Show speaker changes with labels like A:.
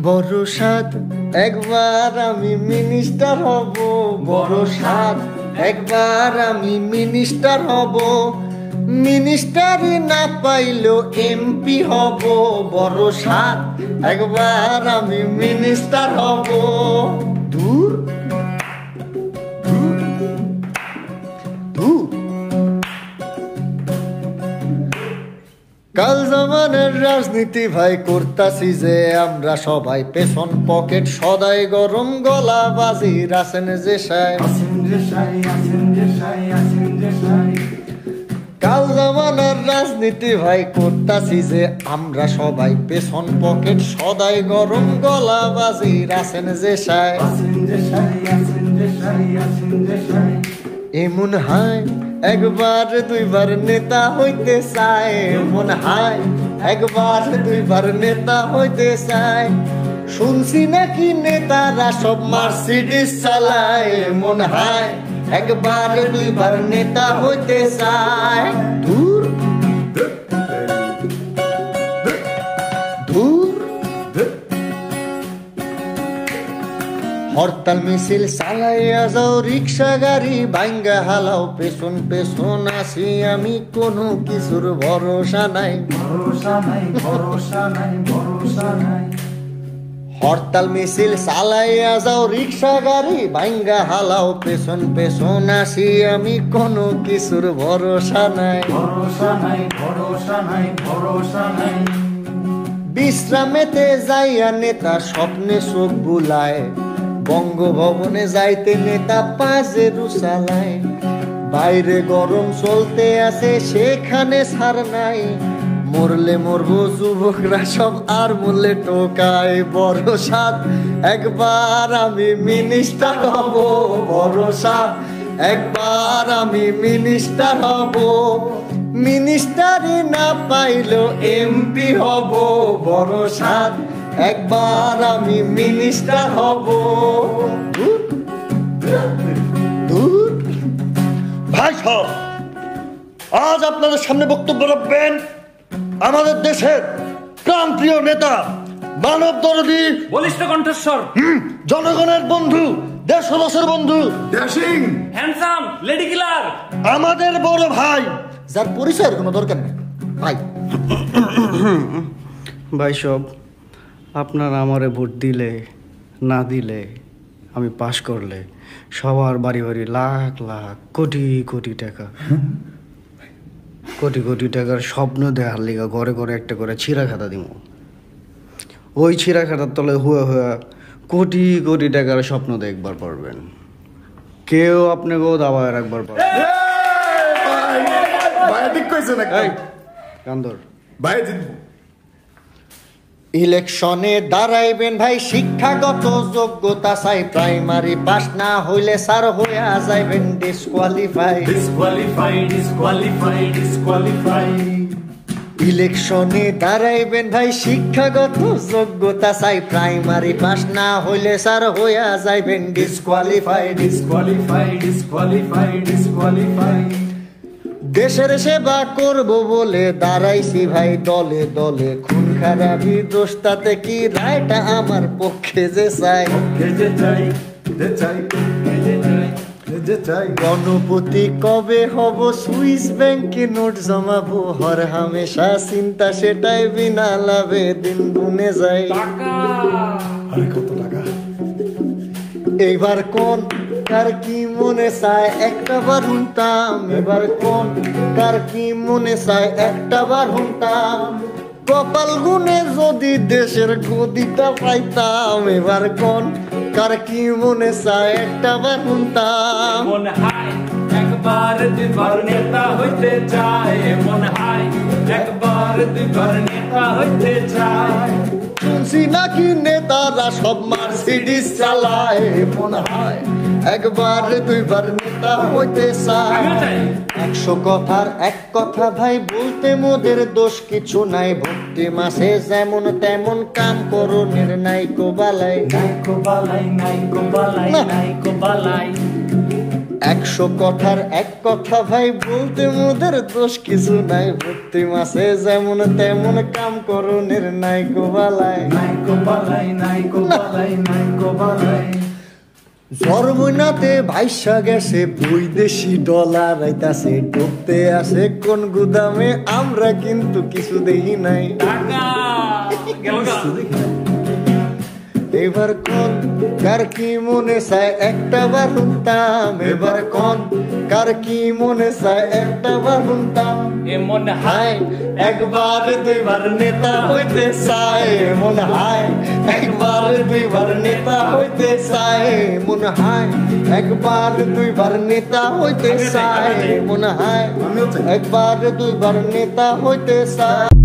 A: বড় সাদ একবার আমি মিনিস্টার হব, বড় সাদ একবার আমি মিনিস্টার হব, মিনিস্টারই না পাইলেও এমপি হব, বড় সাদ একবার আমি মিনিস্টার হব। দূর কাল জামানের রাজনীতি ভাই করতাছি যে আমরা সবাই, পেছন পকেট সদাই গরম গলা বাজি রাসেন যে সাই। কাল জামানের রাজনীতি ভাই করতাছি যে আমরা সবাই, পেছন পকেট সদাই গরম গলা বাজি রাসেন যে সাই। এমন হয় একবার দুইবার নেতা হইতে চায়, মন হয় একবার দুইবার নেতা হইতে চায়, শুনছি নাকি নেতারা সব মার্সিডিজ চালায়, মন হয় একবার দুইবার নেতা হইতে চায়। দূর দূর হরতাল মিছিল চালাইয়া যাও, রিক্সা গাড়ি ভাঙ্গা হালাও, পেছন পেছন আসি আমি, কোনো কিছুর ভরসা নাই, ভরসা নাই, ভরসা নাই, ভরসা নাই। হরতাল মিছিল চালাইয়া যাও, রিক্সা গাড়ি ভাঙ্গা হালাও, পেছন পেছন আসি আমি, কোনো কিছুর ভরসা নাই, ভরসা নাই, ভরসা নাই, ভরসা নাই। বিশ্রামেতে যাইয়া নেতা স্বপ্নে চোখ বুলায়, বঙ্গভবনে যাইতে নেতা পাজেরু চালায়, বাইরে গরম চলতে আছে সেখানে ছাড় নাই, মরলে মরবো যুবকরা সব আর মূল্যে টোকায়, বড় সাদ একবার আমি মিনিস্টার হব, বড় সাদ একবার আমি মিনিস্টার হব, মিনিস্টারই না পাইলেও এমপি হব, বড় সাদ একবার আমি মিনিস্টার হব। ভাই সাহেব, আজ আপনাদের সামনে বক্তব্য রাখবেন আমাদের দেশের প্রাণপ্রিয় নেতা, মানব দরদী,
B: বলিষ্ঠ কণ্ঠস্বর,
A: জনগণের বন্ধু, দেশবাসীর বন্ধু,
B: ড্যাশিং হ্যান্ডসাম লেডি কিলার,
A: আমাদের বড় ভাই, যার পরিচয়ের কোনো দরকার নেই। ভাই
C: ভাই সব আপনারা আমারে ভোট দিলে না দিলে, আমি পাশ করলে সবার বাড়ি বাড়ি লাখ লাখ কোটি কোটি টাকা, কোটি কোটি টাকার স্বপ্ন দেখার লিগা ঘরে ঘরে একটা করে ছিঁড়া খাতা দিব, ওই ছিঁড়া খাতার তলে হুয়া হুয়া কোটি কোটি টাকার স্বপ্ন দেখবার পারবেন, কেউ আপনাকেও দাবায় রাখবার পারবেন। কান্দর
A: ভাই ইলেকশনে দাঁড়াইবেন ভাই, শিক্ষাগত যোগ্যতা চাই, প্রাইমারি পাস না হইলে স্যার হইয়া যাইবেন ডিসকোয়ালিফাই,
B: ডিসকোয়ালিফাই, ডিসকোয়ালিফাই, ডিসকোয়ালিফাই।
A: ইলেকশনে দাঁড়াইবেন ভাই, শিক্ষাগত যোগ্যতা চাই, প্রাইমারি পাস না হইলে স্যার হইয়া যাইবেন ডিসকোয়ালিফাই,
B: ডিসকোয়ালিফাই, ডিসকোয়ালিফাই, ডিসকোয়ালিফাই।
A: দেশের সেবা করব বলে দাঁড়াইছি ভাই দলে দলে, খুন খারাপি দোষ তাতে কি, রায়টা আমার পক্ষে যে চাই, গণপতি কবে হব, সুইস ব্যাংকে নোট জমাবো, হর হামেশা চিন্তা সেটাই, বিনা লাভে দিন গুনে যায়। কত টাকা এইবার কোন কার কি মনে চায় একটা বার হুনতাম, এবার কোন কার কি মনে চায় একটা বার হুনতাম, কপাল গুনে যদি দেশের গদিটা পাইতাম, এবার কোন কার কি মনে চায় একটা বার হুনতাম।
B: মনে হয় একবার দুইবার নেতা হইতে চায়, মনে হয় একবার দুইবার নেতা হইতে চায়,
A: শুনছি নাকি নেতারা সব মার্সিডিজ চালায়, মনে হয় একবার দুইবার নেতা হইতে চায়। 100 কথার এক কথা ভাই, বলতে মোদের দোষ কিছু নাই, ভক্তি মাসে যেমন তেমন কাম করণের নাইকো বালাই,
B: নাইকো বালাই, নাইকো বালাই, নাইকো বালাই।
A: 100 কথার এক কথা ভাই বলতে মোদের দোষ কিছু নাই ভর্তি মাসে যেমন তেমন কাম করণের নাই গোবালাই জর্মনাতে ভাইসা গেছে বৈদেশি ডলার আইতাছে ঢুকতে আসে কোন গুদামে আমরা কিন্তু কিছু দেখি নাই এবার কোন কার কি মনে চায় একটা বার শুনতাম এবার কোন কার কি মনে চায় একটা বার শুনতাম
B: এমন
A: হায় একবার দুইবার নেতা হইতে চায় মনে হয় একবার দুইবার নেতা হইতে চায় মনে হয় একবার দুইবার নেতা হইতে চায় মনে হয় একবার দুইবার নেতা হইতে চায়